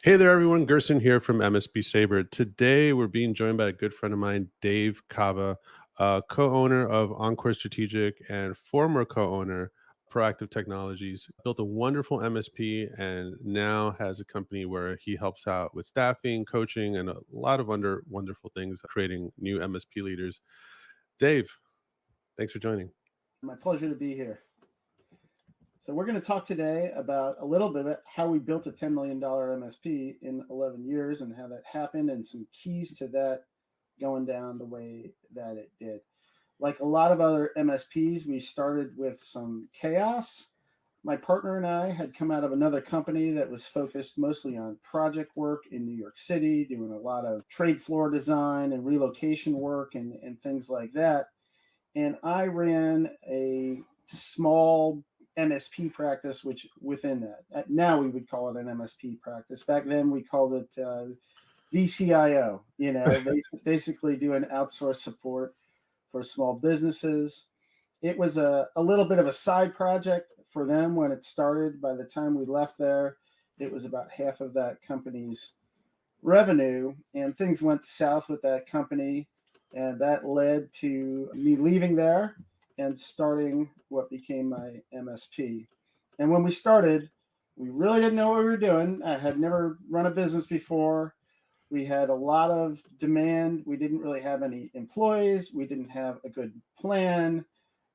Hey there, everyone. Gerson here from MSP Saber. Today, we're being joined by a good friend of mine, Dave Cava, co-owner of Encore Strategic and former co-owner Proactive Technologies. Built a wonderful MSP and now has a company where he helps out with staffing, coaching, and a lot of wonderful things, creating new MSP leaders. Dave, thanks for joining. My pleasure to be here. So we're going to talk today about a little bit of how we built a $10 million MSP in 11 years and how that happened and some keys to that going down the way that it did. Like a lot of other MSPs, we started with some chaos. My partner and I had come out of another company that was focused mostly on project work in New York City, doing a lot of trade floor design and relocation work and things like that. And I ran a small MSP practice, which within that, now we would call it an MSP practice. Back then we called it VCIO, basically doing outsourced support for small businesses. It was a little bit of a side project for them when it started. By the time we left there, it was about half of that company's revenue, and things went south with that company. And that led to me leaving there and starting what became my MSP. And when we started, we really didn't know what we were doing. I had never run a business before. We had a lot of demand. We didn't really have any employees. We didn't have a good plan.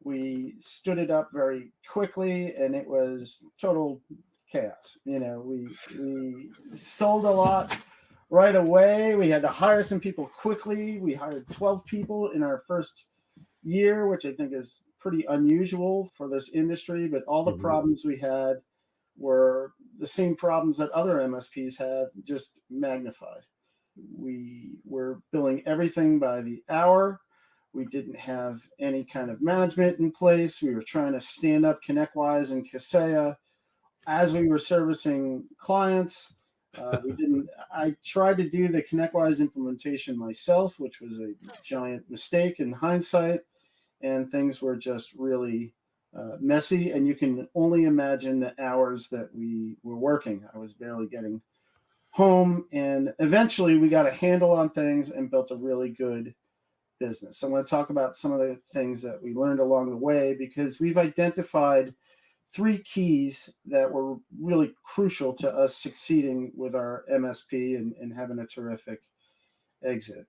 We stood it up very quickly, and it was total chaos. We sold a lot right away. We had to hire some people quickly. We hired 12 people in our first year, which I think is pretty unusual for this industry. But all the Mhm. problems we had were the same problems that other MSPs had, just magnified. We were billing everything by the hour. We didn't have any kind of management in place. We were trying to stand up ConnectWise and Kaseya as we were servicing clients. We didn't. I tried to do the ConnectWise implementation myself, which was a giant mistake in hindsight, and things were just really messy. And you can only imagine the hours that we were working. I was barely getting home, and eventually we got a handle on things and built a really good business. So I'm going to talk about some of the things that we learned along the way, because we've identified three keys that were really crucial to us succeeding with our MSP and having a terrific exit.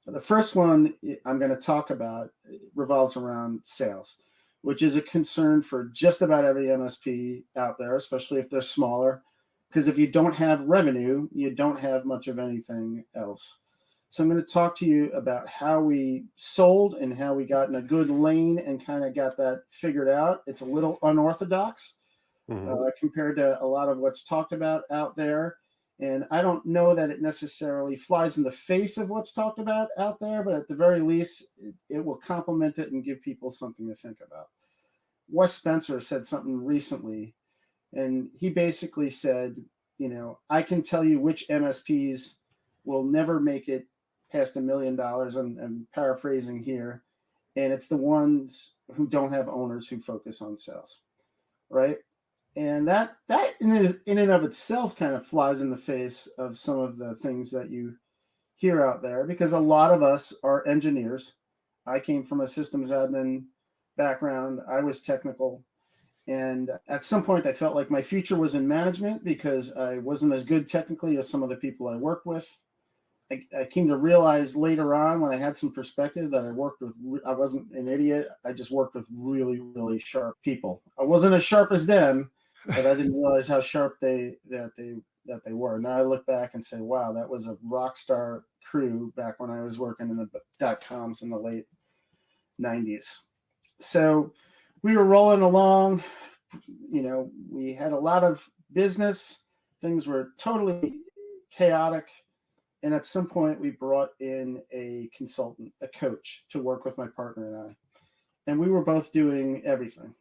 The first one I'm going to talk about revolves around sales, which is a concern for just about every MSP out there, especially if they're smaller, because if you don't have revenue, you don't have much of anything else. So I'm going to talk to you about how we sold and how we got in a good lane and kind of got that figured out. It's a little unorthodox Mhm. compared to a lot of what's talked about out there. And I don't know that it necessarily flies in the face of what's talked about out there, but at the very least, it will complement it and give people something to think about. Wes Spencer said something recently, and he basically said, I can tell you which MSPs will never make it past $1 million. I'm paraphrasing here, and it's the ones who don't have owners who focus on sales, right? And that in and of itself kind of flies in the face of some of the things that you hear out there, because a lot of us are engineers. I came from a systems admin background. I was technical. And at some point, I felt like my future was in management because I wasn't as good technically as some of the people I worked with. I came to realize later on, when I had some perspective, that I wasn't an idiot. I just worked with really, really sharp people. I wasn't as sharp as them, but I didn't realize how sharp they were. Now I look back and say, wow, that was a rock star crew back when I was working in the .coms in the late 90s. So we were rolling along. We had a lot of business. Things were totally chaotic. And at some point, we brought in a consultant, a coach, to work with my partner and I. And we were both doing everything.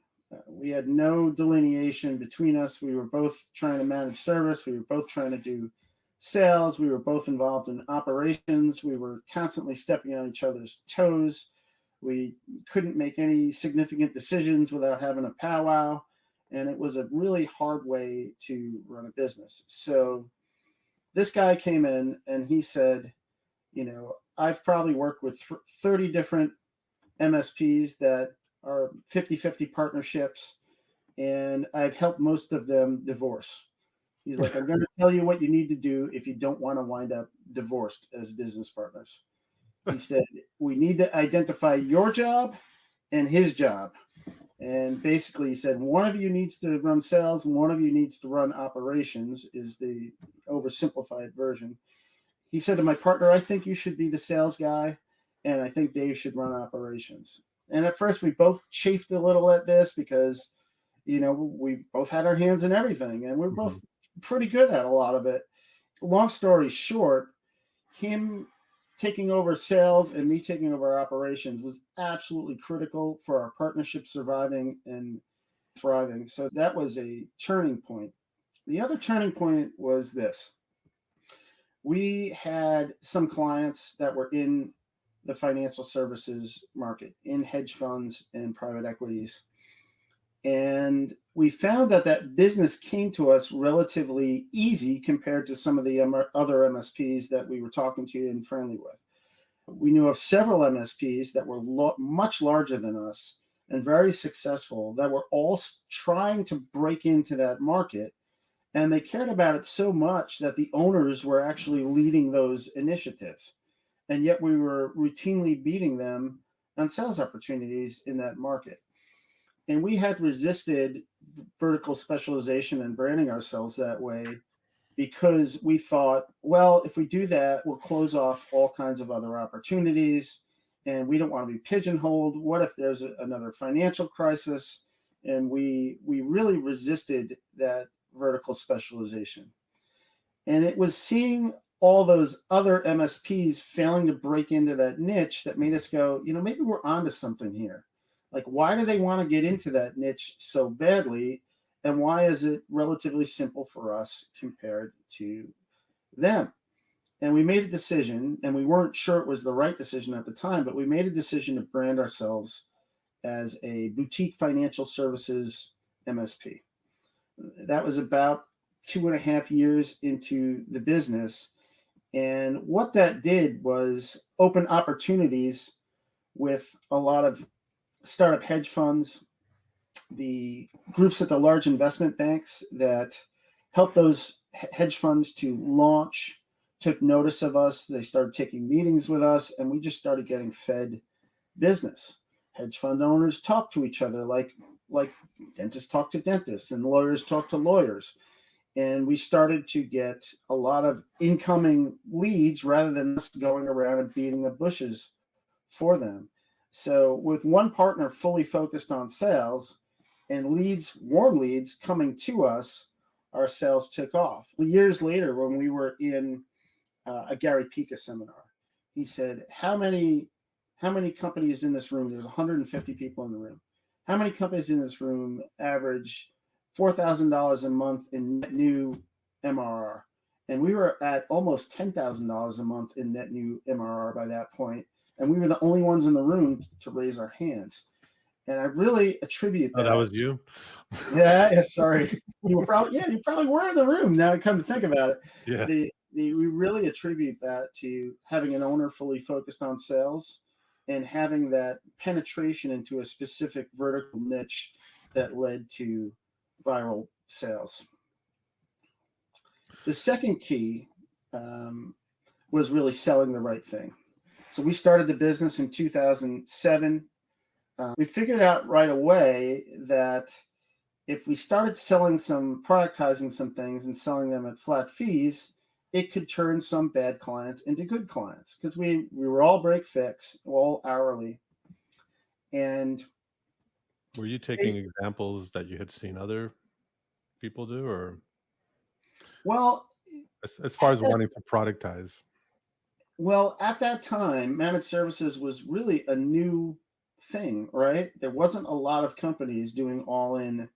We had no delineation between us. We were both trying to manage service. We were both trying to do sales. We were both involved in operations. We were constantly stepping on each other's toes. We couldn't make any significant decisions without having a powwow. And it was a really hard way to run a business. So this guy came in and he said, I've probably worked with 30 different MSPs that are 50-50 partnerships, and I've helped most of them divorce. He's like, I'm going to tell you what you need to do if you don't want to wind up divorced as business partners. He said, we need to identify your job and his job. And basically, he said, one of you needs to run sales, and one of you needs to run operations, is the oversimplified version. He said to my partner, I think you should be the sales guy, and I think Dave should run operations. And at first, we both chafed a little at this because, we both had our hands in everything, and we were both pretty good at a lot of it. Long story short, him taking over sales and me taking over operations was absolutely critical for our partnership surviving and thriving. So that was a turning point. The other turning point was this. We had some clients that were in the financial services market, in hedge funds and private equities. And we found that business came to us relatively easy compared to some of the other MSPs that we were talking to and friendly with. We knew of several MSPs that were much larger than us and very successful, that were all trying to break into that market. And they cared about it so much that the owners were actually leading those initiatives. And yet we were routinely beating them on sales opportunities in that market. And we had resisted vertical specialization and branding ourselves that way because we thought, well, if we do that, we'll close off all kinds of other opportunities, and we don't want to be pigeonholed. What if there's another financial crisis? And we really resisted that vertical specialization. And it was seeing all those other MSPs failing to break into that niche that made us go, maybe we're onto something here. Like, why do they want to get into that niche so badly? And why is it relatively simple for us compared to them? And we made a decision, and we weren't sure it was the right decision at the time, but we made a decision to brand ourselves as a boutique financial services MSP. That was about 2.5 years into the business. And what that did was open opportunities with a lot of startup hedge funds, the groups at the large investment banks that helped those hedge funds to launch, took notice of us. They started taking meetings with us, and we just started getting fed business. Hedge fund owners talk to each other like dentists talk to dentists and lawyers talk to lawyers. And we started to get a lot of incoming leads rather than us going around and beating the bushes for them. So with one partner fully focused on sales and warm leads coming to us, our sales took off. Years later, when we were in a Gary Pica seminar, he said, how many companies in this room? There's 150 people in the room. How many companies in this room average $4,000 a month in net new MRR? And we were at almost $10,000 a month in net new MRR by that point. And we were the only ones in the room to raise our hands. And I really attribute that. Oh, that was you? Yeah, sorry. You probably were in the room now I come to think about it. Yeah. We really attribute that to having an owner fully focused on sales and having that penetration into a specific vertical niche that led to viral sales. The second key was really selling the right thing. So we started the business in 2007. We figured out right away that if we started productizing some things and selling them at flat fees, it could turn some bad clients into good clients because we were all break fix, all hourly. And were you taking examples that you had seen other people do, or as far as wanting to productize? Well, at that time, managed services was really a new thing, right? There wasn't a lot of companies doing all-in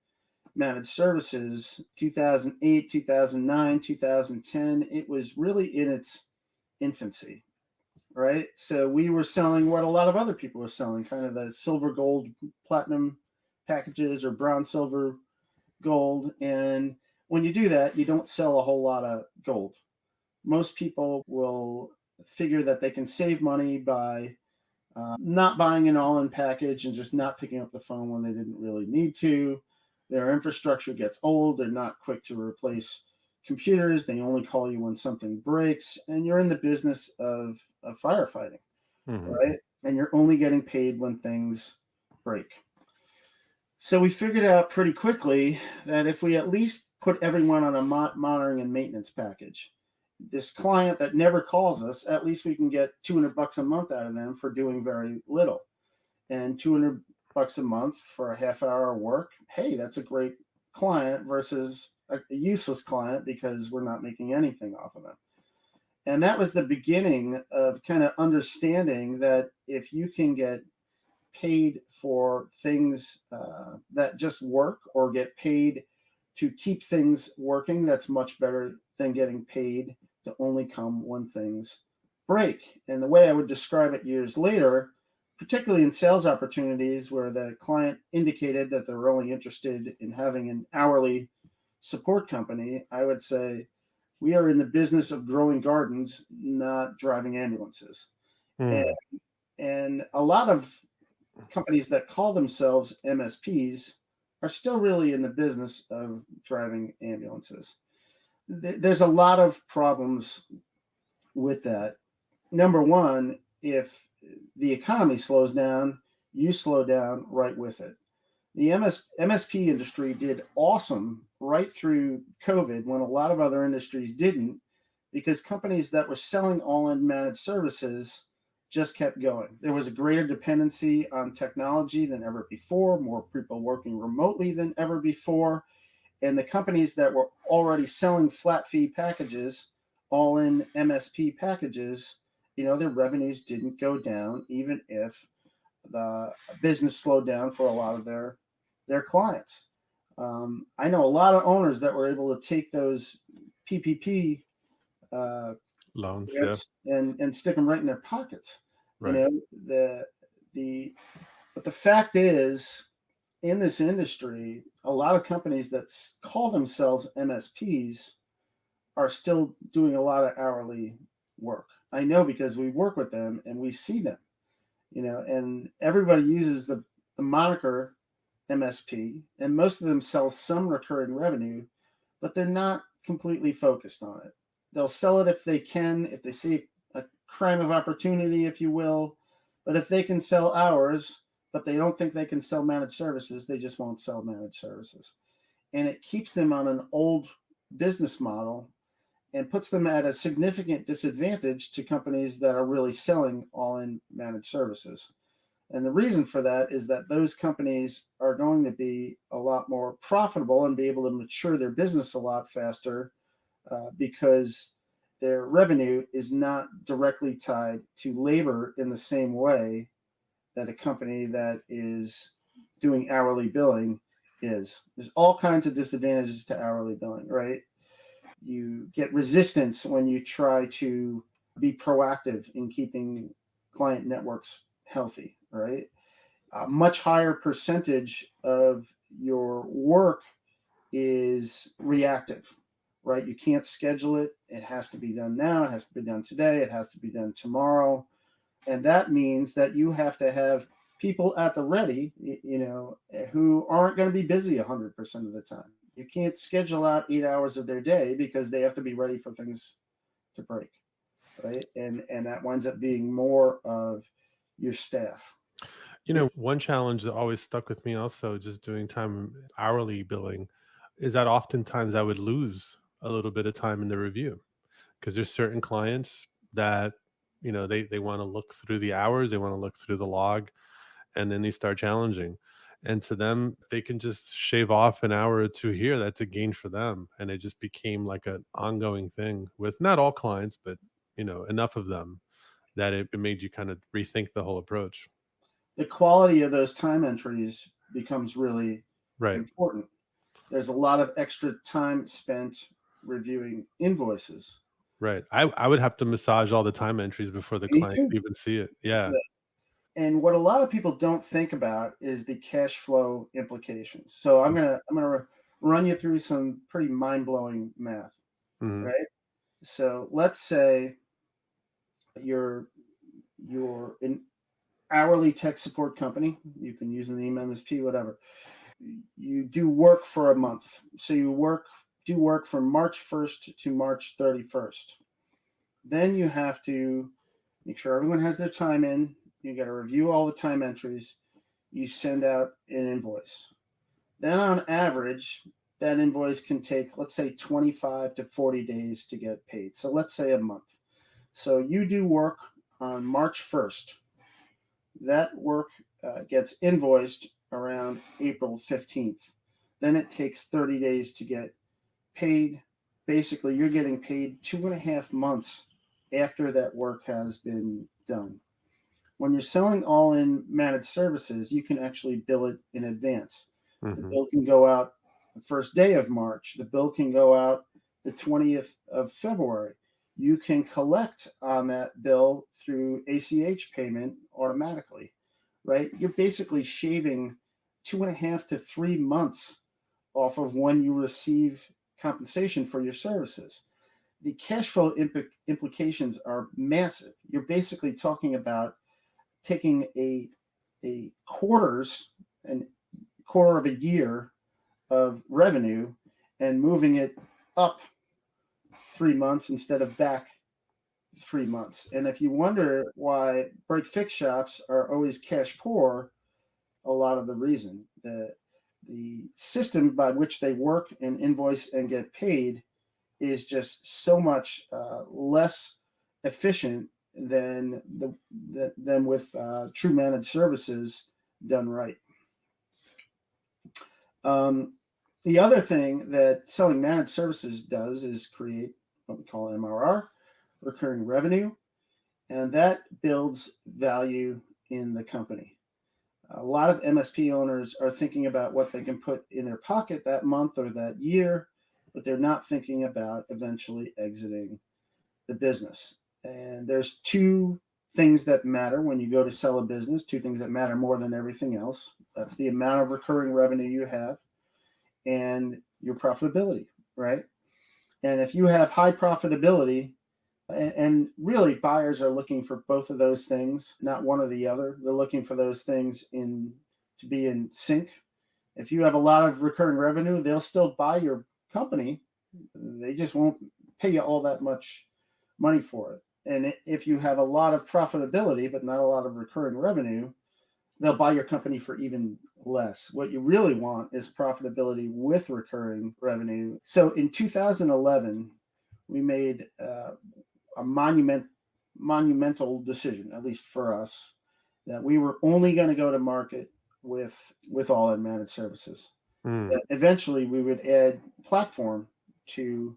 managed services. 2008, 2009, 2010, it was really in its infancy, right? So we were selling what a lot of other people were selling, kind of the silver, gold, platinum packages, or bronze, silver, gold. And when you do that, you don't sell a whole lot of gold. Most people will figure that they can save money by not buying an all in package and just not picking up the phone when they didn't really need to. Their infrastructure gets old. They're not quick to replace computers. They only call you when something breaks. And you're in the business of firefighting, Hmm. right? And you're only getting paid when things break. So we figured out pretty quickly that if we at least put everyone on a monitoring and maintenance package, this client that never calls us, at least we can get $200 a month out of them for doing very little. And $200 a month for a half hour of work, hey, that's a great client versus a useless client because we're not making anything off of them. And that was the beginning of kind of understanding that if you can get paid for things that just work or get paid to keep things working, that's much better than getting paid to only come when things break. And the way I would describe it years later, particularly in sales opportunities where the client indicated that they were only interested in having an hourly support company, I would say, we are in the business of growing gardens, not driving ambulances. And, Mm. and a lot of companies that call themselves MSPs are still really in the business of driving ambulances. There's a lot of problems with that. Number one, if the economy slows down, you slow down right with it. The MSP industry did awesome right through COVID when a lot of other industries didn't, because companies that were selling all in managed services just kept going. There was a greater dependency on technology than ever before, more people working remotely than ever before. And the companies that were already selling flat fee packages, all in MSP packages, their revenues didn't go down, even if the business slowed down for a lot of their clients. I know a lot of owners that were able to take those PPP uh, Loans, yeah, grants and stick them right in their pockets. You right. know, the but the fact is, in this industry, a lot of companies that call themselves MSPs are still doing a lot of hourly work. I know because we work with them and we see them. And everybody uses the moniker MSP, and most of them sell some recurring revenue, but they're not completely focused on it. They'll sell it if they can, if they see a crime of opportunity, if you will. But if they can sell hours, but they don't think they can sell managed services, they just won't sell managed services. And it keeps them on an old business model and puts them at a significant disadvantage to companies that are really selling all in managed services. And the reason for that is that those companies are going to be a lot more profitable and be able to mature their business a lot faster because their revenue is not directly tied to labor in the same way that a company that is doing hourly billing is. There's all kinds of disadvantages to hourly billing, right? You get resistance when you try to be proactive in keeping client networks healthy, right? A much higher percentage of your work is reactive, right? You can't schedule it. It has to be done now. It has to be done today. It has to be done tomorrow. And that means that you have to have people at the ready, who aren't going to be busy 100% of the time. You can't schedule out 8 hours of their day because they have to be ready for things to break, right? And that winds up being more of your staff. One challenge that always stuck with me also just doing time hourly billing is that oftentimes I would lose a little bit of time in the review because there's certain clients that they want to look through the hours, they want to look through the log, and then they start challenging. And to them, they can just shave off an hour or two here. That's a gain for them. And it just became like an ongoing thing with not all clients, but enough of them that it made you kind of rethink the whole approach. The quality of those time entries becomes really Right. important. There's a lot of extra time spent reviewing invoices. Right. I would have to massage all the time entries before the Me client too. could even see it. Yeah. And what a lot of people don't think about is the cash flow implications. So I'm gonna run you through some pretty mind blowing math, Mhm. right? So let's say you're an hourly tech support company. You can use the name MSP, whatever. You do work for a month. So do work from March 1st to March 31st. Then you have to make sure everyone has their time in. You got to review all the time entries. You send out an invoice. Then on average, that invoice can take, let's say, 25 to 40 days to get paid. So let's say a month. So you do work on March 1st. That work gets invoiced around April 15th. Then it takes 30 days to get paid. Basically, you're getting paid 2.5 months after that work has been done. When you're selling all in managed services, you can actually bill it in advance. The Hmm. bill can go out the first day of March, the bill can go out the 20th of February. You can collect on that bill through ACH payment automatically, right? You're basically shaving 2.5 to 3 months off of when you receive compensation for your services. The cash flow implications are massive. You're basically talking about taking a an quarter of a year of revenue and moving it up 3 months instead of back 3 months. And if you wonder why break fix shops are always cash poor, a lot of the reason the system by which they work and invoice and get paid is just so much less efficient than with true managed services done right. Um, the other thing that selling managed services does is create what we call MRR, recurring revenue, and that builds value in the company. A lot of MSP owners are thinking about what they can put in their pocket that month or that year, but they're not thinking about eventually exiting the business. And there's two things that matter when you go to sell a business, two things that matter more than everything else. That's the amount of recurring revenue you have and your profitability, right? And if you have high profitability, and really buyers are looking for both of those things, not one or the other. They're looking for those things in to be in sync. If you have a lot of recurring revenue, they'll still buy your company. They just won't pay you all that much money for it. And if you have a lot of profitability but not a lot of recurring revenue, they'll buy your company for even less. What you really want is profitability with recurring revenue. So in 2011, we made a monumental decision, at least for us, that we were only going to go to market with all in managed services. Mm. That eventually we would add platform to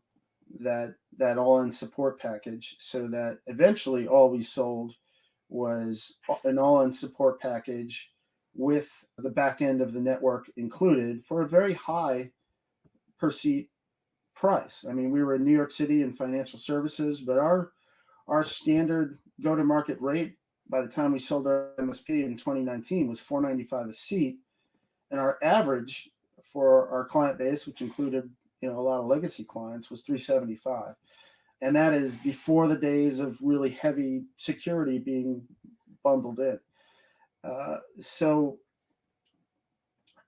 that all in support package, so that eventually all we sold was an all in support package with the back end of the network included for a very high per seat price. I mean, we were in New York City in financial services, but our standard go to market rate by the time we sold our MSP in 2019 was $495 a seat, and our average for our client base, which included a lot of legacy clients, was $375, and that is before the days of really heavy security being bundled in. So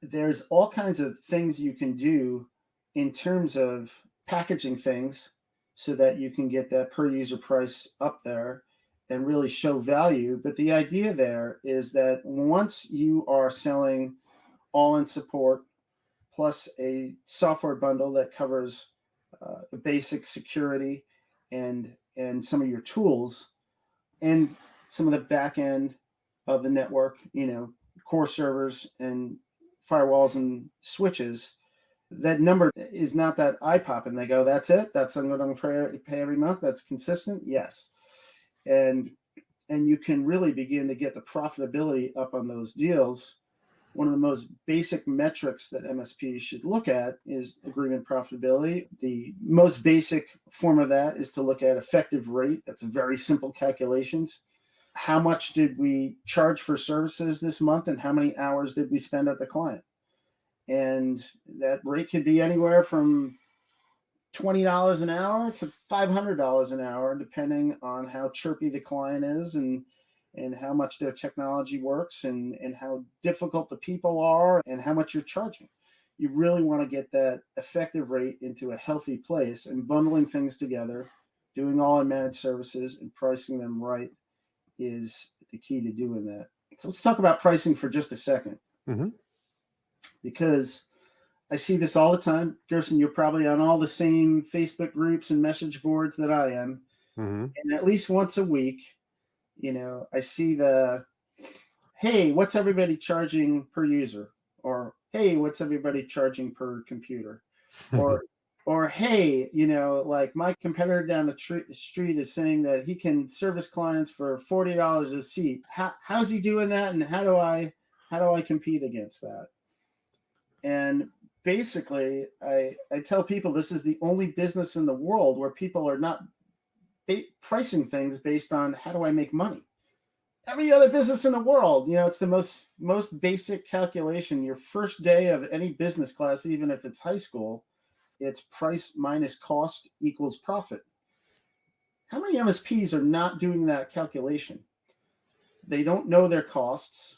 there's all kinds of things you can do in terms of packaging things so that you can get that per user price up there and really show value. But the idea there is that once you are selling all in support plus a software bundle that covers the basic security and some of your tools and some of the back end of the network, core servers and firewalls and switches, that number is not that eye popping. They go, that's it. That's what I'm going to pay every month. That's consistent. Yes. And you can really begin to get the profitability up on those deals. One of the most basic metrics that MSPs should look at is agreement profitability. The most basic form of that is to look at effective rate. That's a very simple calculations. How much did we charge for services this month and how many hours did we spend at the client? And that rate could be anywhere from $20 an hour to $500 an hour, depending on how chirpy the client is and how much their technology works and how difficult the people are and how much you're charging. You really want to get that effective rate into a healthy place, and bundling things together, doing all in managed services and pricing them right is the key to doing that. So let's talk about pricing for just a second, Mm-hmm. because I see this all the time. Gerson, you're probably on all the same Facebook groups and message boards that I am. Mm-hmm. And at least once a week, I see hey, what's everybody charging per user? Or, hey, what's everybody charging per computer? Or, hey, like my competitor down the street is saying that he can service clients for $40 a seat. How's he doing that? And how do I compete against that? And basically, I tell people this is the only business in the world where people are not pricing things based on how do I make money. Every other business in the world, it's the most basic calculation. Your first day of any business class, even if it's high school, it's price minus cost equals profit. How many MSPs are not doing that calculation? They don't know their costs.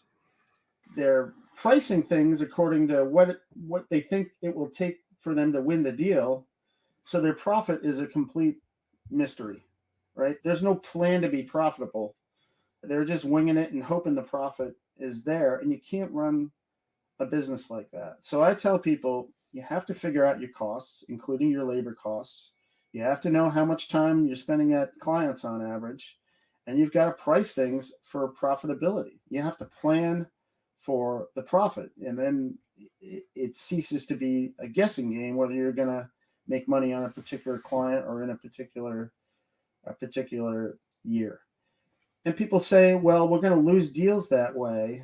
They're pricing things according to what they think it will take for them to win the deal. So their profit is a complete mystery, right? There's no plan to be profitable. They're just winging it and hoping the profit is there. And you can't run a business like that. So I tell people you have to figure out your costs, including your labor costs. You have to know how much time you're spending at clients on average. And you've got to price things for profitability. You have to plan for the profit. And then it ceases to be a guessing game whether you're going to make money on a particular client or in a particular year. And people say, well, we're going to lose deals that way.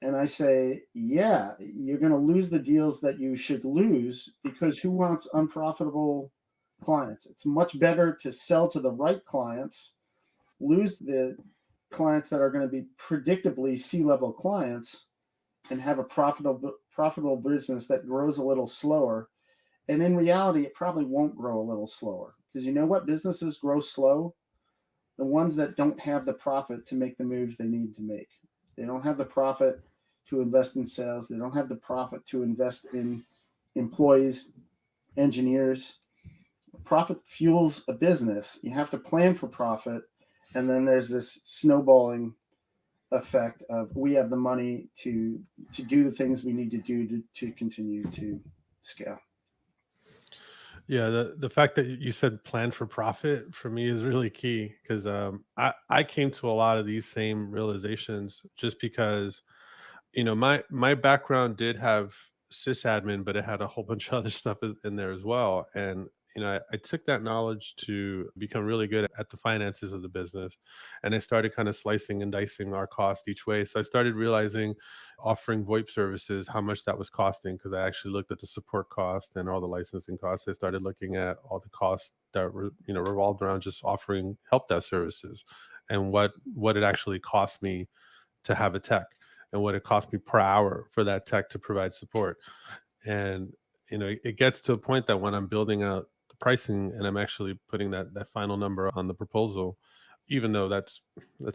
And I say, yeah, you're going to lose the deals that you should lose, because who wants unprofitable clients? It's much better to sell to the right clients, lose the clients that are going to be predictably C-level clients, and have a profitable business that grows a little slower. And in reality, it probably won't grow a little slower, because you know what businesses grow slow? The ones that don't have the profit to make the moves they need to make. They don't have the profit to invest in sales. They don't have the profit to invest in employees, engineers. Profit fuels a business. You have to plan for profit. And then there's this snowballing effect of we have the money to do the things we need to do to continue to scale. Yeah, the fact that you said plan for profit for me is really key, because I came to a lot of these same realizations just because my background did have sysadmin, but it had a whole bunch of other stuff in there as well. And I took that knowledge to become really good at the finances of the business, and I started kind of slicing and dicing our cost each way. So I started realizing offering VoIP services, how much that was costing, because I actually looked at the support cost and all the licensing costs. I started looking at all the costs that were revolved around just offering help desk services, and what it actually cost me to have a tech, and what it cost me per hour for that tech to provide support. And it gets to a point that when I'm building out the pricing and I'm actually putting that final number on the proposal, even though that's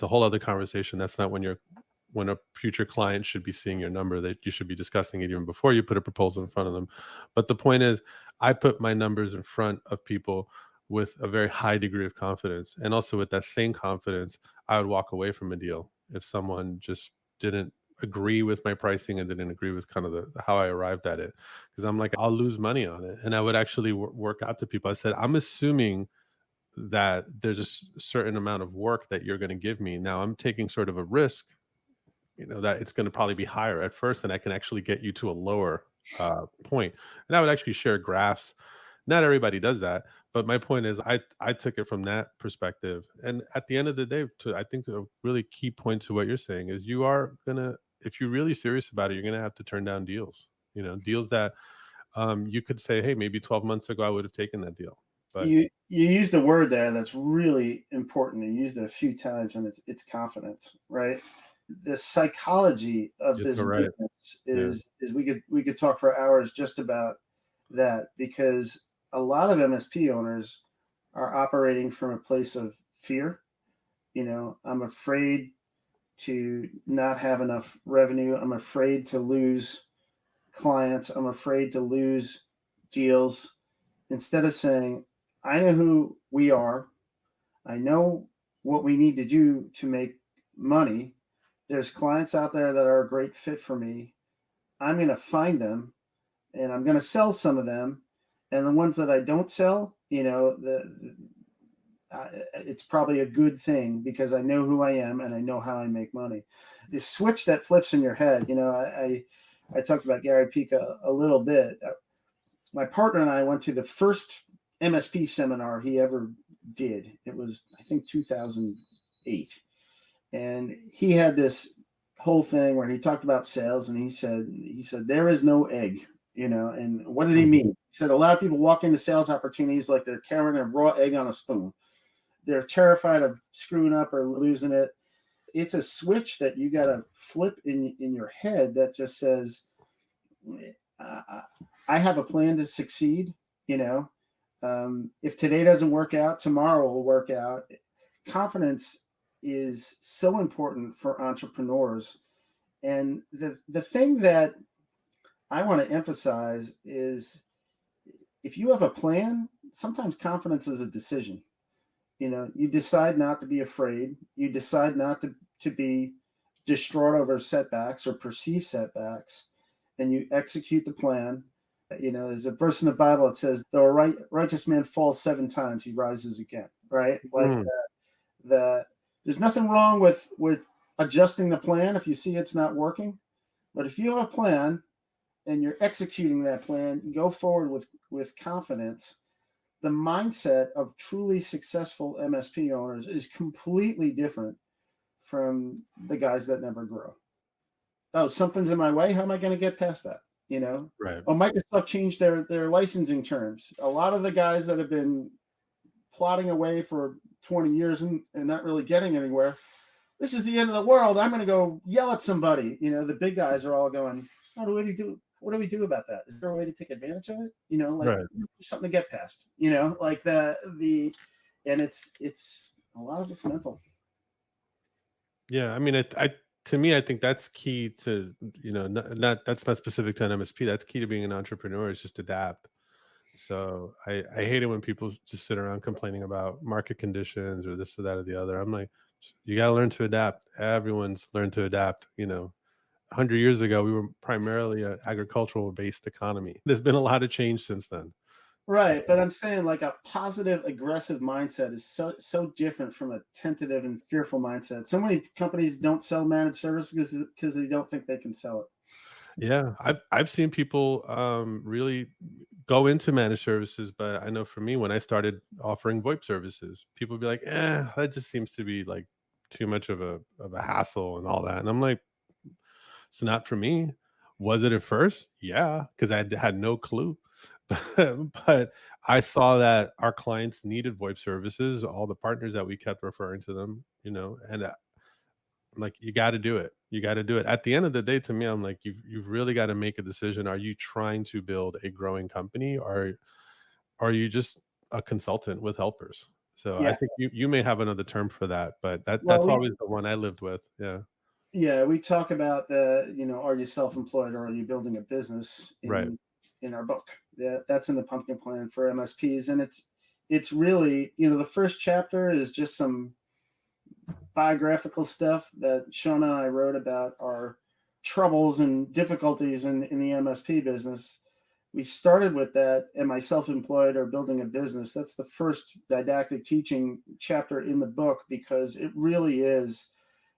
a whole other conversation. That's not when a future client should be seeing your number, that you should be discussing it even before you put a proposal in front of them. But the point is, I put my numbers in front of people with a very high degree of confidence, and also with that same confidence, I would walk away from a deal if someone just didn't agree with my pricing and didn't agree with kind of the how I arrived at it, because I'm like, I'll lose money on it. And I would actually work out to people. I said, I'm assuming that there's a certain amount of work that you're going to give me. Now I'm taking sort of a risk, that it's going to probably be higher at first, and I can actually get you to a lower point. And I would actually share graphs. Not everybody does that, but my point is, I took it from that perspective. And at the end of the day, I think a really key point to what you're saying is, you are gonna, if you're really serious about it, you're gonna have to turn down deals. Deals that you could say, hey, maybe 12 months ago I would have taken that deal, but You used a word there that's really important. You used it a few times, and it's confidence, right? The psychology of you're this so right. business Yeah. is we could talk for hours just about that, because a lot of MSP owners are operating from a place of fear. I'm afraid to not have enough revenue. I'm afraid to lose clients. I'm afraid to lose deals. Instead of saying, I know who we are, I know what we need to do to make money. There's clients out there that are a great fit for me. I'm going to find them and I'm going to sell some of them. And the ones that I don't sell, it's probably a good thing because I know who I am and I know how I make money. The switch that flips in your head, I talked about Gary Peak a little bit. My partner and I went to the first MSP seminar he ever did. It was, I think, 2008. And he had this whole thing where he talked about sales and he said, there is no egg, and what did he mean? He said, a lot of people walk into sales opportunities like they're carrying a raw egg on a spoon. They're terrified of screwing up or losing it. It's a switch that you got to flip in your head that just says, I have a plan to succeed. If today doesn't work out, tomorrow will work out. Confidence is so important for entrepreneurs. And the thing that I want to emphasize is if you have a plan, sometimes confidence is a decision. You decide not to be afraid. You decide not to be distraught over setbacks or perceived setbacks, and you execute the plan. There's a verse in the Bible that says, "Though a righteous man falls 7 times, he rises again." Right? Like Mm. there's nothing wrong with adjusting the plan if you see it's not working, but if you have a plan and you're executing that plan, you go forward with confidence. The mindset of truly successful MSP owners is completely different from the guys that never grow. Oh, something's in my way. How am I going to get past that? Right. Oh, Microsoft changed their licensing terms. A lot of the guys that have been plodding away for 20 years and not really getting anywhere, this is the end of the world. I'm going to go yell at somebody. The big guys are all going, "What do we do? What do we do about that? Is there a way to take advantage of it? Like Right. something to get past. Like and it's a lot of it's mental." Yeah, I mean, to me, I think that's key to, not that's not specific to an MSP. That's key to being an entrepreneur is just adapt. So I hate it when people just sit around complaining about market conditions or this or that or the other. I'm like, you got to learn to adapt. Everyone's learned to adapt. 100 years ago, we were primarily an agricultural based economy. There's been a lot of change since then. So, Right, but I'm saying like a positive, aggressive mindset is so different from a tentative and fearful mindset. So many companies don't sell managed services because they don't think they can sell it. yeah, I've seen people really go into managed services, but I know for me, when I started offering VoIP services, people would be like, that just seems to be like too much of a hassle and all that. And I'm like, it's not for me. Was it at first? Yeah, because I had no clue. But I saw that our clients needed VoIP services, all the partners that we kept referring to them, and I'm like, you got to do it. You got to do it. At the end of the day, to me, I'm like, you've really got to make a decision. Are you trying to build a growing company, or are you just a consultant with helpers? So I Yeah. think you may have another term for that, but Well, that's always the one I lived with. Yeah. we talk about are you self-employed or are you building a business Right. in our book. That's in the pumpkin plan for MSPs, and it's really the first chapter is just some biographical stuff that Sean and I wrote about our troubles and difficulties in the MSP business. We started with that. Am I self-employed or building a business? That's the first didactic teaching chapter in the book because it really is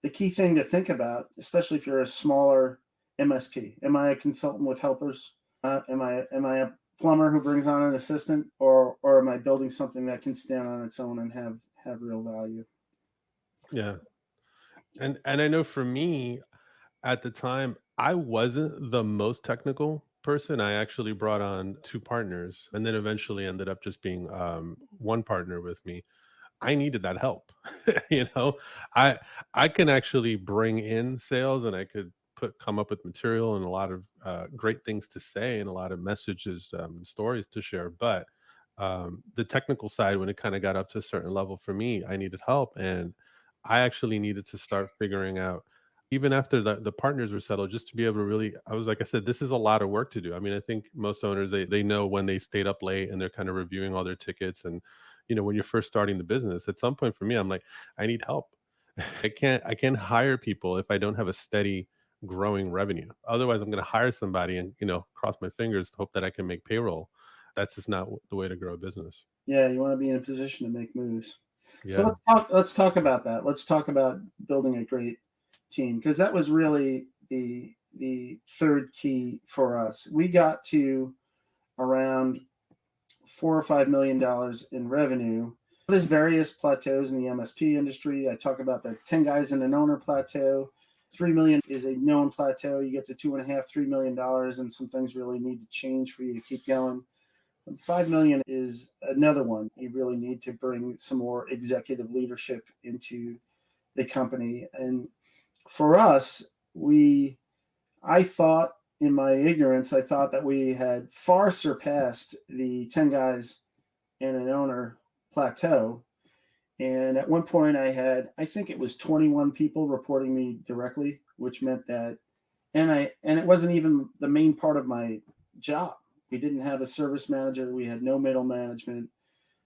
the key thing to think about, especially if you're a smaller MSP. Am I a consultant with helpers? Am I a plumber who brings on an assistant, or am I building something that can stand on its own and have real value? Yeah. And I know for me, at the time, I wasn't the most technical person. I actually brought on 2 partners and then eventually ended up just being, 1 partner with me. I needed that help. You know? I I can actually bring in sales and I could come up with material and a lot of, great things to say and a lot of messages, stories to share, but The technical side, when it kind of got up to a certain level for me, I needed help, and I actually needed to start figuring out, even after the partners were settled, just to be able to really. I was like, I said, this is a lot of work to do. I mean, I think most owners, they know when they stayed up late and they're kind of reviewing all their tickets, and when you're first starting the business, at some point for me, I'm like, I need help. I can't hire people if I don't have a steady growing revenue. Otherwise, I'm going to hire somebody and cross my fingers, hope that I can make payroll. That's just not the way to grow a business. Yeah, you want to be in a position to make moves. So Yeah. let's talk about that. Let's talk about building a great team, because that was really the third key for us. We got to around $4 or $5 million in revenue. There's various plateaus in the MSP industry. I talk about the 10 guys and an owner plateau. 3 million is a known plateau. You get to $2.5–3 million, and some things really need to change for you to keep going. 5 million is another one. You really need to bring some more executive leadership into the company. And for us, I thought, in my ignorance, I thought that we had far surpassed the 10 guys and an owner plateau. And at one point I think it was 21 people reporting me directly, which meant that, and it wasn't even the main part of my job. We didn't have a service manager. We had no middle management,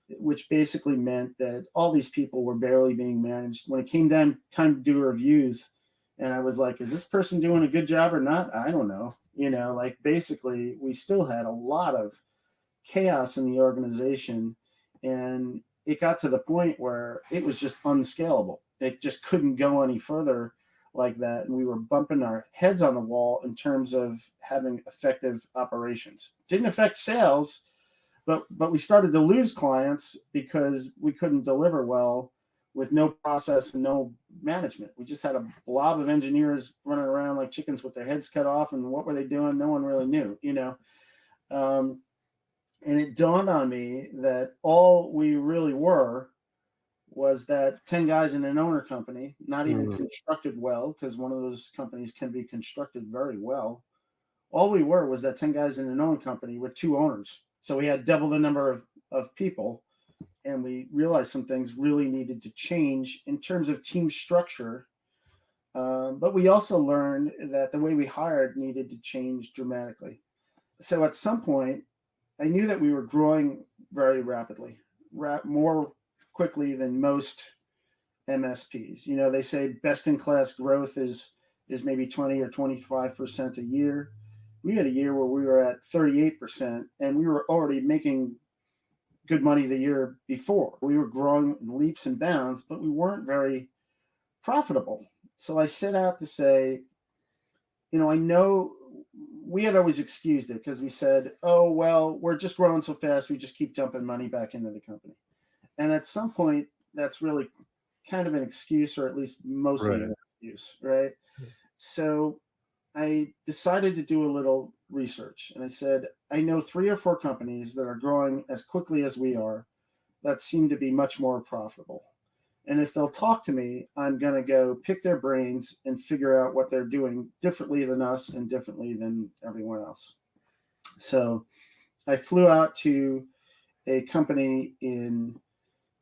which basically meant that all these people were barely being managed. When it came down time to do reviews, and I was like, is this person doing a good job or not? I don't know. Like, basically, we still had a lot of chaos in the organization, and it got to the point where it was just unscalable. It just couldn't go any further like that, and we were bumping our heads on the wall in terms of having effective operations. Didn't affect sales, but we started to lose clients because we couldn't deliver well with no process and no management. We just had a blob of engineers running around like chickens with their heads cut off, and what were they doing? No one really knew. Um, and it dawned on me that all we really were was that 10 guys in an owner company, not even Mhm. constructed well, because one of those companies can be constructed very well. All we were was that 10 guys in an owner company with two owners. So we had double the number of people, and we realized some things really needed to change in terms of team structure. But we also learned that the way we hired needed to change dramatically. So at some point, I knew that we were growing very rapidly, more quickly than most MSPs. They say best in class growth is maybe 20 or 25% a year. We had a year where we were at 38%, and we were already making good money the year before. We were growing in leaps and bounds, but we weren't very profitable. So I set out to say, I know we had always excused it because we said, oh, well, we're just growing so fast, we just keep dumping money back into the company. And at some point, that's really kind of an excuse, or at least mostly Right. an excuse, right? So I decided to do a little research, and I said, I know 3 or 4 companies that are growing as quickly as we are that seem to be much more profitable. And if they'll talk to me, I'm going to go pick their brains and figure out what they're doing differently than us and differently than everyone else. So I flew out to a company in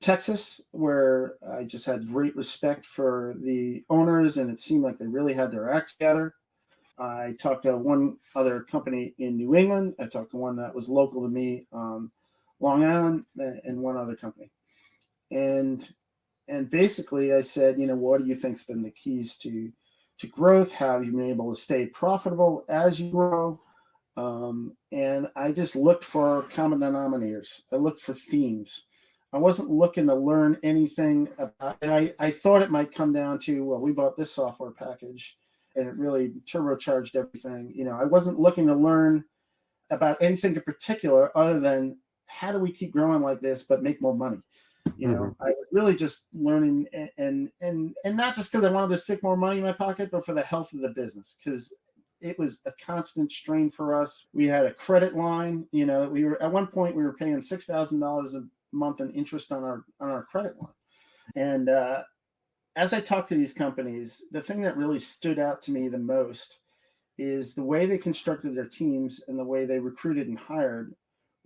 Texas where I just had great respect for the owners, and it seemed like they really had their act together. I talked to one other company in New England. I talked to one that was local to me on Long Island, and one other company. And basically I said, what do you think's been the keys to growth? How have you been able to stay profitable as you grow? And I just looked for common denominators. I looked for themes. I wasn't looking to learn anything about, and I thought it might come down to, well, we bought this software package and it really turbocharged everything. I wasn't looking to learn about anything in particular other than how do we keep growing like this but make more money. Mhm. I was really just learning, and not just because I wanted to stick more money in my pocket, but for the health of the business, because it was a constant strain for us. We had a credit line. We were at one point we were paying $6,000 a month in interest on our credit line. And as I talked to these companies, the thing that really stood out to me the most is the way they constructed their teams and the way they recruited and hired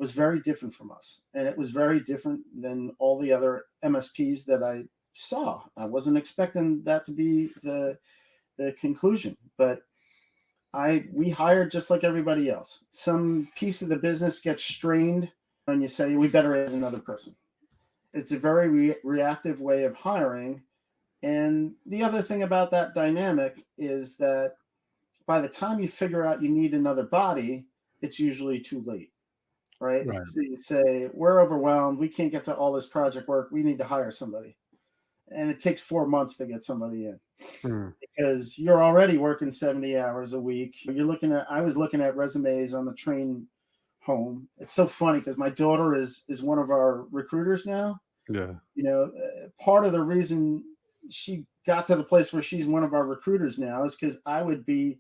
was very different from us. And it was very different than all the other MSPs that I saw. I wasn't expecting that to be the conclusion, but we hired just like everybody else. Some piece of the business gets strained and you say, we better add another person. It's a very reactive way of hiring. And the other thing about that dynamic is that by the time you figure out you need another body, it's usually too late, right? Right. So you say, we're overwhelmed. We can't get to all this project work. We need to hire somebody. And it takes 4 months to get somebody in Mm. because you're already working 70 hours a week. I was looking at resumes on the train home. It's so funny because my daughter is one of our recruiters now. Yeah. Part of the reason she got to the place where she's one of our recruiters now is because I would be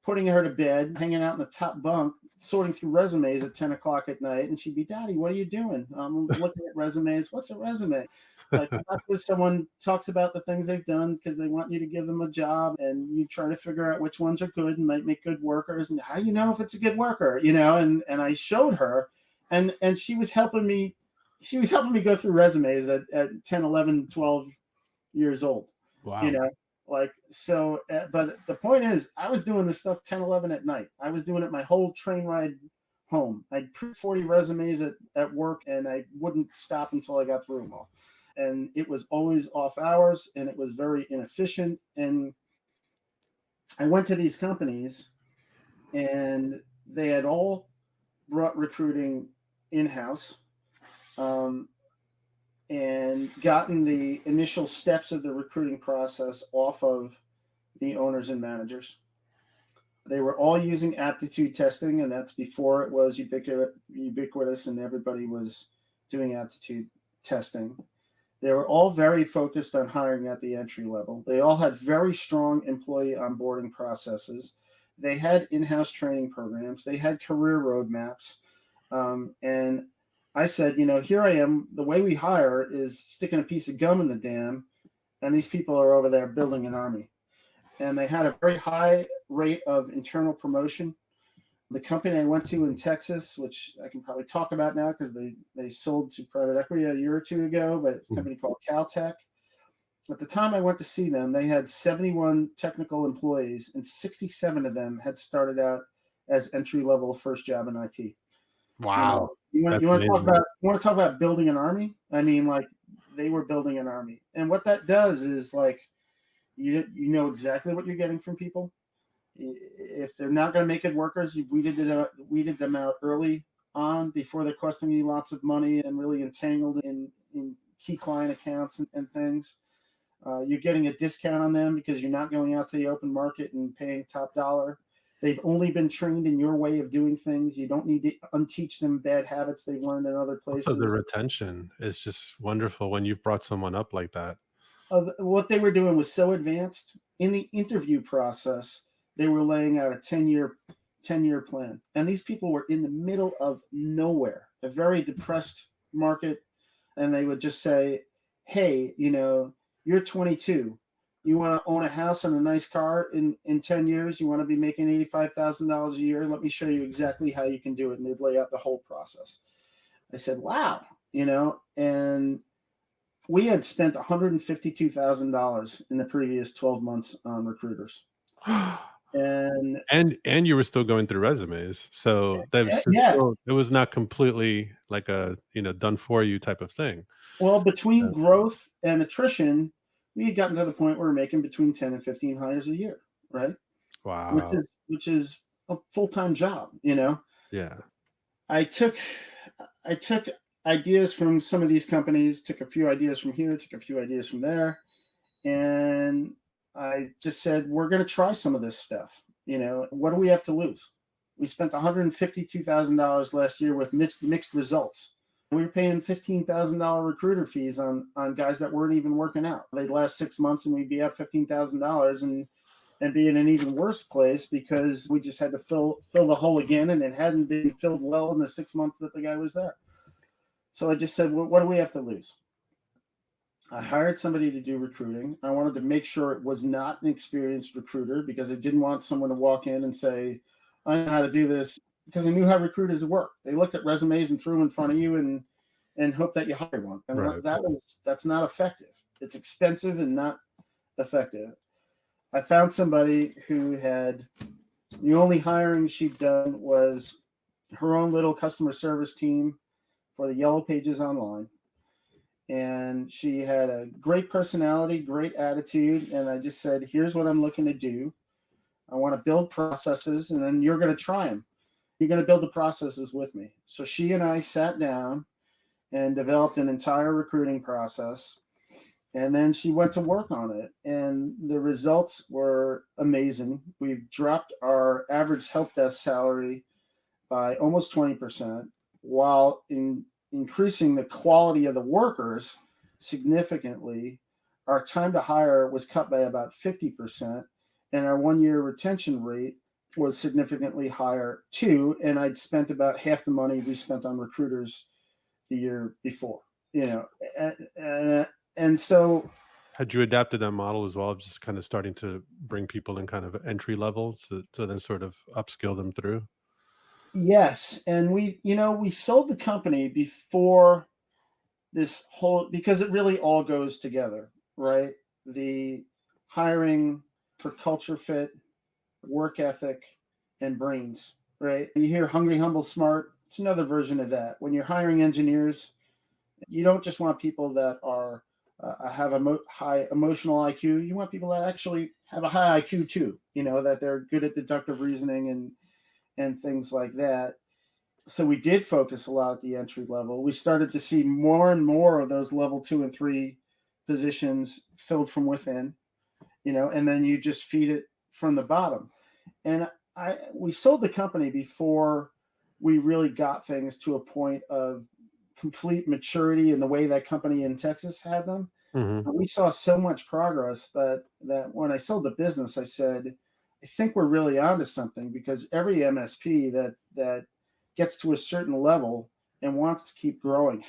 putting her to bed, hanging out in the top bunk, sorting through resumes at 10 o'clock at night. And she'd be, Daddy, what are you doing? I'm looking at resumes. What's a resume? Like, that's where someone talks about the things they've done because they want you to give them a job, and you try to figure out which ones are good and might make good workers. And how do you know if it's a good worker? And I showed her, and she was helping me. She was helping me go through resumes at 10, 11, 12 years old. Wow. But the point is, I was doing this stuff 10, 11 at night. I was doing it my whole train ride home. I'd print 40 resumes at work, and I wouldn't stop until I got through them all. And it was always off hours, and it was very inefficient. And I went to these companies, and they had all brought recruiting in-house. And gotten the initial steps of the recruiting process off of the owners and managers. They were all using aptitude testing, and that's before it was ubiquitous and everybody was doing aptitude testing. They were all very focused on hiring at the entry level. They all had very strong employee onboarding processes. They had in-house training programs. They had career roadmaps. And I said, here I am. The way we hire is sticking a piece of gum in the dam, and these people are over there building an army. And they had a very high rate of internal promotion. The company I went to in Texas, which I can probably talk about now because they sold to private equity a year or two ago, but it's a company called Caltech. At the time I went to see them, they had 71 technical employees, and 67 of them had started out as entry-level first job in IT. Wow. You want to talk about building an army? I mean, like, they were building an army. And what that does is, like, you know exactly what you're getting from people. If they're not going to make it workers, you've weeded them out early on before they're costing you lots of money and really entangled in key client accounts and things. You're getting a discount on them because you're not going out to the open market and paying top dollar. They've only been trained in your way of doing things. You don't need to unteach them bad habits they've learned in other places. So the retention is just wonderful when you've brought someone up like that. What they were doing was so advanced. In the interview process, they were laying out a 10-year plan. And these people were in the middle of nowhere, a very depressed market. And they would just say, hey, you're 22. You want to own a house and a nice car in 10 years? You want to be making $85,000 a year? Let me show you exactly how you can do it. And they'd lay out the whole process. I said, wow, and we had spent $152,000 in the previous 12 months on recruiters. And you were still going through resumes. So it was not completely like a, done for you type of thing. Well, between growth and attrition, we had gotten to the point where we're making between 10 and 15 hires a year, right? Wow. Which is a full-time job, Yeah. I took ideas from some of these companies, took a few ideas from here, took a few ideas from there, and I just said, we're going to try some of this stuff. What do we have to lose? We spent $152,000 last year with mixed results. We were paying $15,000 recruiter fees on guys that weren't even working out. They'd last 6 months and we'd be at $15,000 and be in an even worse place because we just had to fill the hole again, and it hadn't been filled well in the 6 months that the guy was there. So I just said, well, what do we have to lose? I hired somebody to do recruiting. I wanted to make sure it was not an experienced recruiter because I didn't want someone to walk in and say, I know how to do this. because they knew how recruiters work. They looked at resumes and threw them in front of you and hoped that you hired one. And Right. that's not effective. It's expensive and not effective. I found somebody who had the only hiring she'd done was her own little customer service team for the Yellow Pages online. And she had a great personality, great attitude. And I just said, here's what I'm looking to do. I want to build processes, and then you're going to try them. You're going to build the processes with me. So she and I sat down and developed an entire recruiting process. And then she went to work on it, and the results were amazing. We've dropped our average help desk salary by almost 20%, while increasing the quality of the workers significantly. Our time to hire was cut by about 50%, and our 1 year retention rate was significantly higher too. And I'd spent about half the money we spent on recruiters the year before, and so Had you adapted that model as well, just kind of starting to bring people in kind of entry level to then sort of upskill them through? yes. And we sold the company before this whole, because it really all goes together, right? The hiring for culture fit, work ethic, and brains, right? You hear hungry, humble, smart. It's another version of that. When you're hiring engineers, you don't just want people that are have a high emotional IQ. You want people that actually have a high IQ too. That they're good at deductive reasoning and things like that. So we did focus a lot at the entry level. We started to see more and more of those level 2 and 3 positions filled from within, and then you just feed it from the bottom. And we sold the company before we really got things to a point of complete maturity in the way that company in Texas had them. Hmm. We saw so much progress that when I sold the business, I said, I think we're really onto something, because every MSP that gets to a certain level and wants to keep growing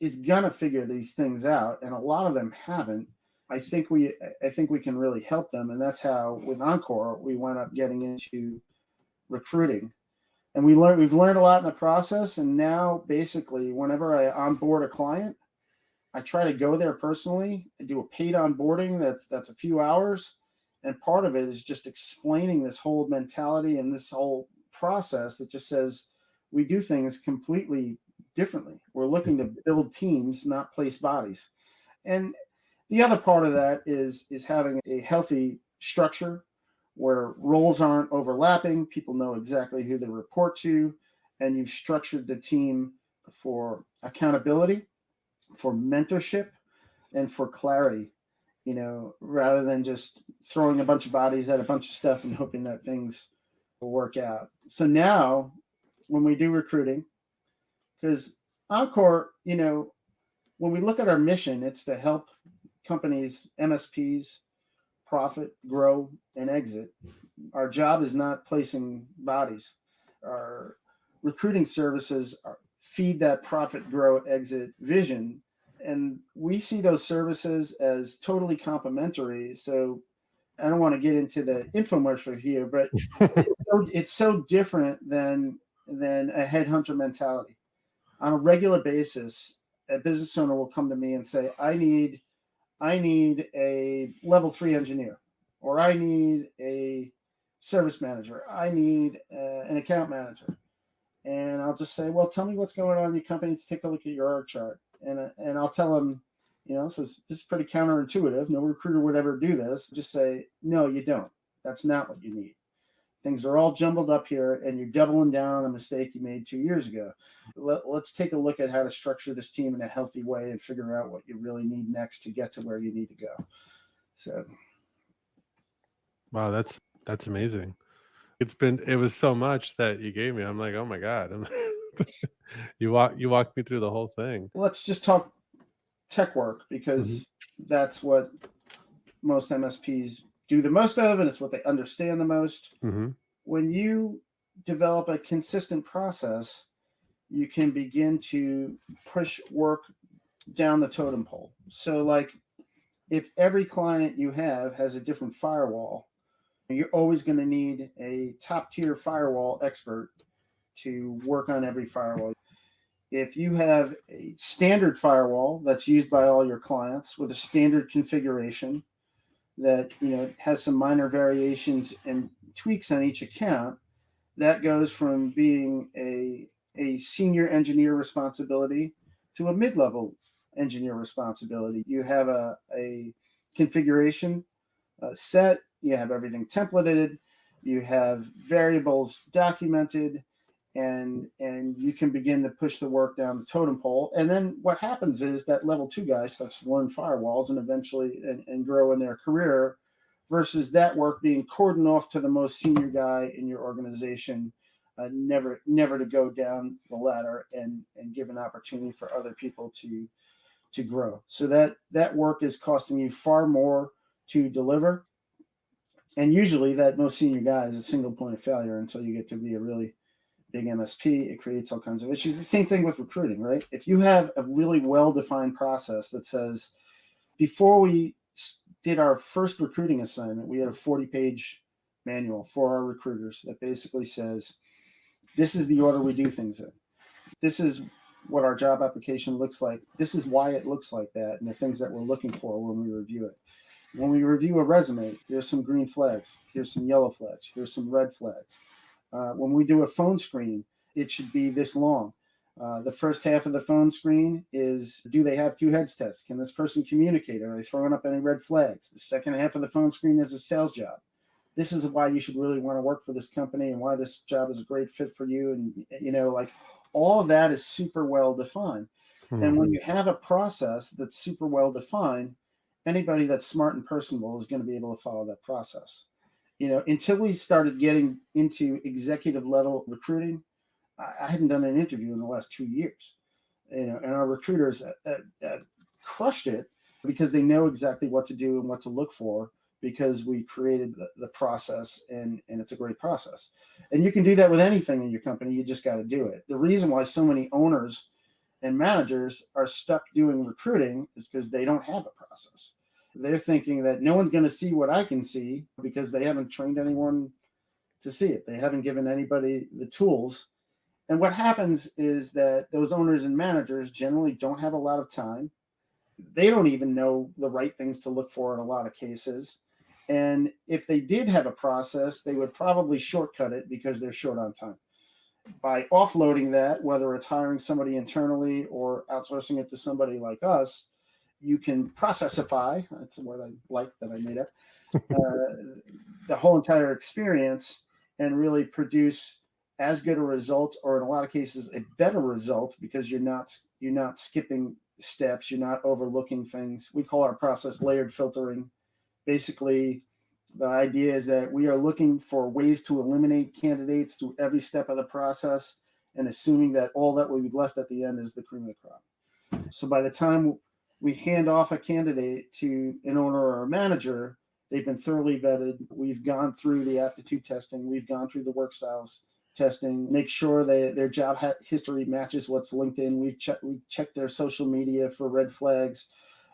is gonna figure these things out, and a lot of them haven't. I think we can really help them, and that's how with Encore we wound up getting into recruiting. And we've learned a lot in the process. And now basically whenever I onboard a client, I try to go there personally and do a paid onboarding that's a few hours. And part of it is just explaining this whole mentality and this whole process that just says we do things completely differently. We're looking to build teams, not place bodies. And the other part of that is having a healthy structure where roles aren't overlapping, people know exactly who they report to, and you've structured the team for accountability, for mentorship, and for clarity, rather than just throwing a bunch of bodies at a bunch of stuff and hoping that things will work out. So now when we do recruiting, because Encore, when we look at our mission, it's to help companies, MSPs, profit, grow, and exit. Our job is not placing bodies. Our recruiting services feed that profit, grow, exit vision. And we see those services as totally complementary. So I don't want to get into the infomercial here, but it's so different than a headhunter mentality. On a regular basis, a business owner will come to me and say, I need a level 3 engineer, or I need a service manager. I need an account manager. And I'll just say, well, tell me what's going on in your company. Let's take a look at your org chart. And I'll tell them, this is pretty counterintuitive. No recruiter would ever do this. Just say, no, you don't. That's not what you need. Things are all jumbled up here, and you're doubling down on a mistake you made 2 years ago. Let's take a look at how to structure this team in a healthy way and figure out what you really need next to get to where you need to go. So, Wow, that's amazing. It was so much that you gave me. I'm like, oh my god, you walked me through the whole thing. let's just talk tech work, Hmm. because that's what most MSPs do the most of, and it's what they understand the most. Hmm. When you develop a consistent process, you can begin to push work down the totem pole. So, like, if every client you have has a different firewall, you're always going to need a top tier firewall expert to work on every firewall. If you have a standard firewall that's used by all your clients with a standard configuration that has some minor variations and tweaks on each account, that goes from being a senior engineer responsibility to a mid-level engineer responsibility. You have a configuration set, you have everything templated, you have variables documented, and you can begin to push the work down the totem pole. And then what happens is that level two guy starts to learn firewalls and eventually and grow in their career, versus that work being cordoned off to the most senior guy in your organization, never to go down the ladder and give an opportunity for other people to grow. So that work is costing you far more to deliver, and usually that most senior guy is a single point of failure until you get to be a really big MSP. It creates all kinds of issues. The same thing with recruiting, right? If you have a really well-defined process that says, before we did our first recruiting assignment, we had a 40-page manual for our recruiters that basically says, this is the order we do things in. This is what our job application looks like. This is why it looks like that, and the things that we're looking for when we review it. When we review a resume, here's some green flags, here's some yellow flags, here's some red flags. When we do a phone screen, it should be this long. The first half of the phone screen is, do they have two heads test? Can this person communicate? Are they throwing up any red flags? The second half of the phone screen is a sales job. This is why you should really want to work for this company and why this job is a great fit for you. And, like, all of that is super well defined. And when you have a process that's super well defined, anybody that's smart and personable is going to be able to follow that process. Until we started getting into executive level recruiting, I hadn't done an interview in the last 2 years. And our recruiters crushed it because they know exactly what to do and what to look for, because we created the process, and it's a great process. And you can do that with anything in your company. You just got to do it. The reason why so many owners and managers are stuck doing recruiting is because they don't have a process. They're thinking that no one's going to see what I can see because they haven't trained anyone to see it. They haven't given anybody the tools. And what happens is that those owners and managers generally don't have a lot of time. They don't even know the right things to look for in a lot of cases. And if they did have a process, they would probably shortcut it because they're short on time. By offloading that, whether it's hiring somebody internally or outsourcing it to somebody like us, you can processify, that's a word I like that I made up, the whole entire experience, and really produce as good a result, or in a lot of cases a better result, because you're not skipping steps, you're not overlooking things. We call our process layered filtering. Basically, the idea is that we are looking for ways to eliminate candidates through every step of the process, and assuming that all that will be left at the end is the cream of the crop. So by the time we hand off a candidate to an owner or a manager, they've been thoroughly vetted. We've gone through the aptitude testing. We've gone through the work styles testing, make sure their job history matches what's LinkedIn. We've checked their social media for red flags.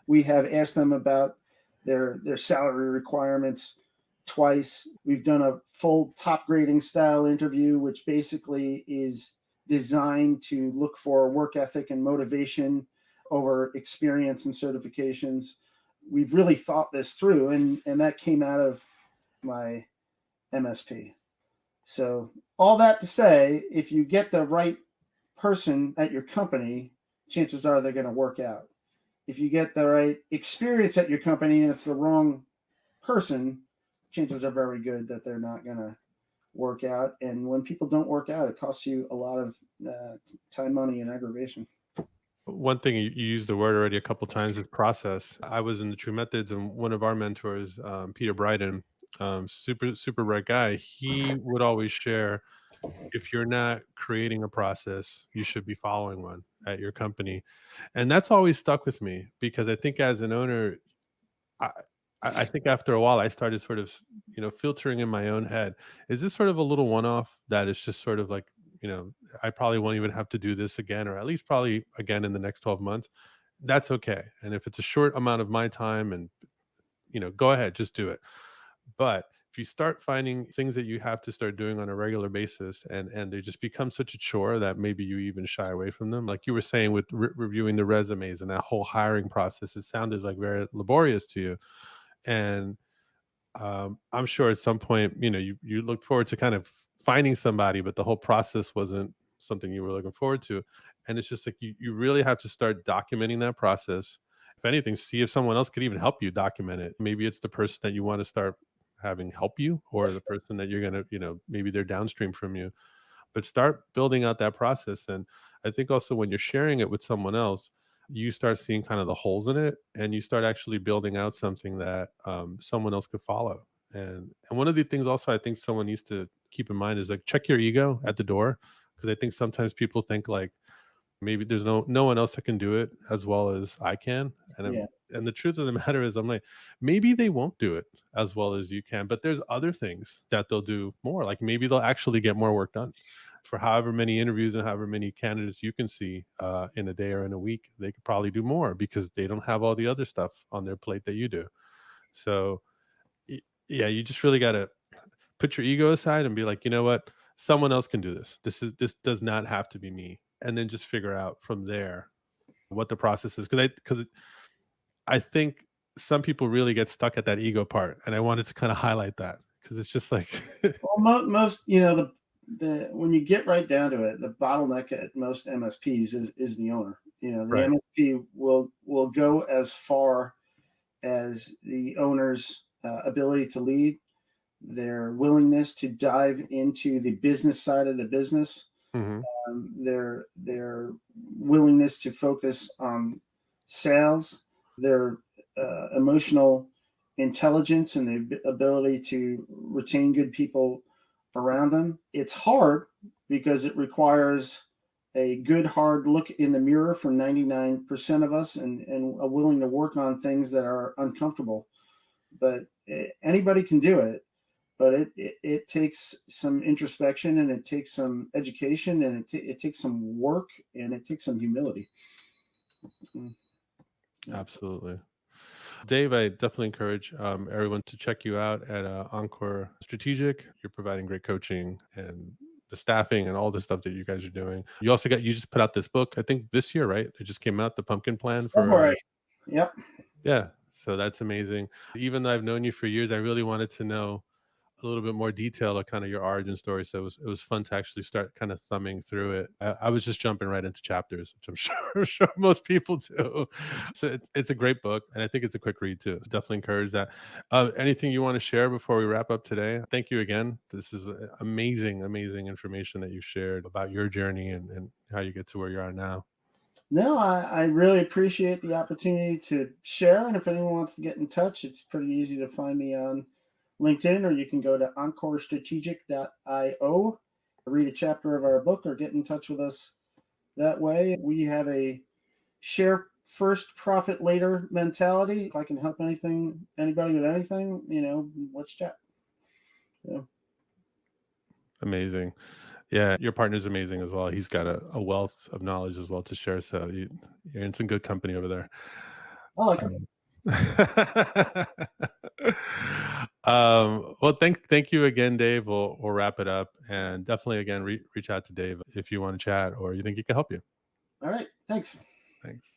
We have asked them about their salary requirements twice. We've done a full top grading style interview, which basically is designed to look for work ethic and motivation over experience and certifications. We've really thought this through, and that came out of my MSP. So all that to say, if you get the right person at your company, chances are they're going to work out. If you get the right experience at your company and it's the wrong person, chances are very good that they're not going to work out. And when people don't work out, it costs you a lot of time, money, and aggravation. One thing you used the word already a couple times is process. I was in the True Methods, and one of our mentors, Peter Bryden, super bright guy, he would always share, if you're not creating a process, you should be following one at your company. And that's always stuck with me, because I think as an owner, I I think after a while I started sort of, filtering in my own head. Is this sort of a little one-off that is just sort of like, I probably won't even have to do this again, or at least probably again in the next 12 months. That's okay. And if it's a short amount of my time, and go ahead, just do it. But if you start finding things that you have to start doing on a regular basis, and they just become such a chore that maybe you even shy away from them, like you were saying with reviewing the resumes and that whole hiring process, it sounded like very laborious to you. And I'm sure at some point, you looked forward to kind of finding somebody, but the whole process wasn't something you were looking forward to. And it's just like you really have to start documenting that process. If anything, see if someone else could even help you document it. Maybe it's the person that you want to start having help you, or the person that you're gonna, maybe they're downstream from you, but start building out that process. And I think also when you're sharing it with someone else, you start seeing kind of the holes in it, and you start actually building out something that someone else could follow. And one of the things also I think someone needs to keep in mind is like check your ego at the door, because I think sometimes people think like maybe there's no one else that can do it as well as I can. Yeah. And the truth of the matter is, I'm like, maybe they won't do it as well as you can, but there's other things that they'll do more. Like maybe they'll actually get more work done for however many interviews and however many candidates you can see in a day or in a week. They could probably do more because they don't have all the other stuff on their plate that you do. So yeah, you just really got to put your ego aside and be like, you know what? Someone else can do this. This does not have to be me. And then just figure out from there what the process is. Because I think some people really get stuck at that ego part, and I wanted to kind of highlight that because it's just like, Well, most the when you get right down to it, the bottleneck at most MSPs is the owner. The right. MSP will go as far as the owner's ability to lead, their willingness to dive into the business side of the business, Hmm. their willingness to focus on sales, their emotional intelligence, and the ability to retain good people around them. It's hard because it requires a good hard look in the mirror for 99% of us, and a willing to work on things that are uncomfortable. But anybody can do it, but it takes some introspection, and it takes some education, and it takes some work, and it takes some humility. Mm, yeah. Absolutely. Dave, I definitely encourage everyone to check you out at Encore Strategic. You're providing great coaching and the staffing and all the stuff that you guys are doing. You just put out this book, I think this year, right? It just came out, the Pumpkin Plan for, February. Yep. yeah. So that's amazing. Even though I've known you for years, I really wanted to know a little bit more detail of kind of your origin story. So it was fun to actually start kind of thumbing through it. I was just jumping right into chapters, which I'm sure, I'm sure most people do. So it's a great book, and I think it's a quick read too. So definitely encourage that. Anything you want to share before we wrap up today? Thank you again. This is amazing, amazing information that you shared about your journey and how you get to where you are now. No, I really appreciate the opportunity to share. And if anyone wants to get in touch, it's pretty easy to find me on LinkedIn, or you can go to encorestrategic.io, read a chapter of our book, or get in touch with us that way. We have a share first, profit later mentality. If I can help anybody with anything, let's chat. Yeah. Amazing. Yeah, your partner's amazing as well. He's got a wealth of knowledge as well to share. So you're in some good company over there. I like it. Um, well, thank you again, Dave. We'll wrap it up, and definitely again reach out to Dave if you want to chat or you think he can help you. All right. Thanks. Thanks.